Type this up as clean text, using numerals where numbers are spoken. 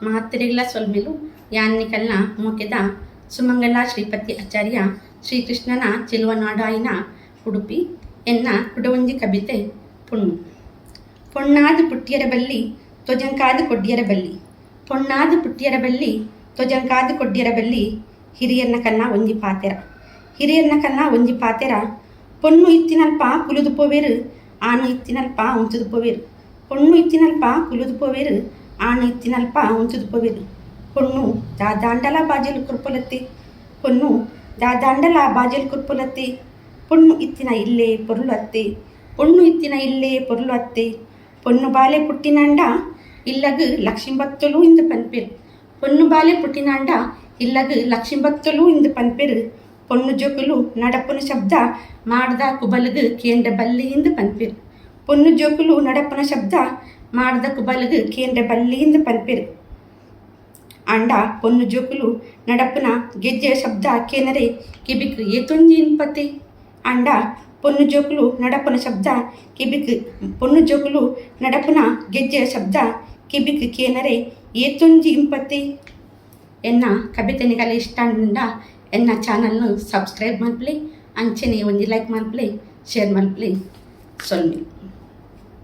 ಮಹತ್ತರಿಗಳ ಸೊಲ್ಮೆಲು ಯಾನ್ನಿಕಲ್ನ ಮೋಕೆದ ಸುಮಂಗಲ ಶ್ರೀಪತಿ ಆಚಾರ್ಯ ಶ್ರೀಕೃಷ್ಣನ ಚೆಲುವನಾಡಾಯಿನ ಉಡುಪಿ ಎನ್ನ ಕುಡವಂಜಿ ಕವಿತೆ ಪುಣ್ಣು. ಪೊಣ್ಣಾದು ಪುಟ್ಟಿಯರ ಬಲ್ಲಿ ತೊಜಂಕಾದು ಕೊಡ್ಡಿಯರ ಬಲ್ಲಿ, ಪೊಣ್ಣಾದು ಪುಟ್ಟಿಯರ ಬಲ್ಲಿ ತೊಜಂಕಾದು ಕೊಡ್ಡಿಯರ ಬಲ್ಲಿ, ಹಿರಿಯರ್ನ ಕನ್ನ ಒಂಜಿ ಪಾತೆರ, ಹಿರಿಯರ್ನ ಕನ್ನ ಒಂಜಿ ಪಾತೆರ. ಪೊಣ್ಣು ಇತ್ತಿನಲ್ಪ ಕುಲುದು ಪೋವೆರು, ಆನು ಇತ್ತಿನಲ್ಪ ಉಂಚುದು ಪೋವೆರು. ಪೊಣ್ಣು ಇತ್ತಿನಲ್ಪ ಕುಲುದು ಪೋವೆರು, ಆನು ಇತ್ತಿನಲ್ಪ ಉಂಚುದು ಪೋವೆರು. ಪೊಣ್ಣು ದಾದಾಂಡಲ ಬಾಜಲು ಕುರ್ಪೊಲತ್ತೆ, ಪೊಣ್ಣು ದಾದಾಂಡಲ ಬಾಜಲು ಕುರ್ಪೊಲತ್ತೆ. ಪೊಣ್ಣು ಇತ್ತಿನ ಇಲ್ಲೇ ಪೊರ್ಲು ಅತ್ತೆ, ಪೊಣ್ಣು ಇತ್ತಿನ ಇಲ್ಲೇ ಪೊರ್ಲು ಅತ್ತೆ. ಪೊಣ್ಣು ಬಾಲೆ ಪುಟ್ಟಿನಾಂಡ ಇಲ್ಲಗು ಲಕ್ಷಿಂಬತ್ತಲು ಇಂದು ಪನ್ಪೆರು, ಪೊಣ್ಣು ಬಾಲೆ ಪುಟ್ಟಿನಾಂಡ ಇಲ್ಲಗು ಲಕ್ಷಿಂಬತ್ತಲು ಇಂದು ಪನ್ಪೆರು. ಪೊಣ್ಣು ಜೋಕುಲು ನಡಪನ ಶಬ್ದ ಮಾಡ್ದ ಕುಬಲಗು ಕೇಂದ್ರ ಬಲ್ಲಿ ಇಂದು ಪನ್ಪೆರು, ಪೊಣ್ಣು ಜೋಕುಲು ನಡಪನ ಶಬ್ದ ಮಾಡ್ದ ಕುಬಲಗು ಕೇಂದ್ರ ಬಲ್ಲಿ ಇಂದು ಪನ್ಪೆರು. ಅಂಡ ಪೊಣ್ಣು ಜೋಕುಲು ನಡಪನ ಗೆಜ್ಜೆಯ ಶಬ್ದ ಕೇನರೆ ಕಿಬಿಕ್ ಏತೊಂಜಿ ಇನ್ಪತೆ. ಅಂಡ ಪೊಣ್ಣು ಜೋಕುಲು ನಡಪನ ಶಬ್ದ ಕಿಬಿಕ್, ಪೊಣ್ಣು ಜೋಕುಲು ನಡಪನ ಗೆಜ್ಜೆಯ ಶಬ್ದ ಕಿಬಿಕ್ ಕೇನರೆ ಏತೊಂಜಿ ಇಂಪತೆ. ಎನ್ನ ಕವಿತೆ ನಿಗಲ ಇಷ್ಟ ಅಂಡ ಎನ್ನ ಚಾನಲ್ನು ಸಬ್ಸ್ಕ್ರೈಬ್ ಮಲ್ಪಲೆ, ಅಂಚನೆ ಒಂಜಿ ಲೈಕ್ ಮಲ್ಪಲೆ, ಶೇರ್ ಮಲ್ಪಲೆ ಸೊಲ್ಮೆ.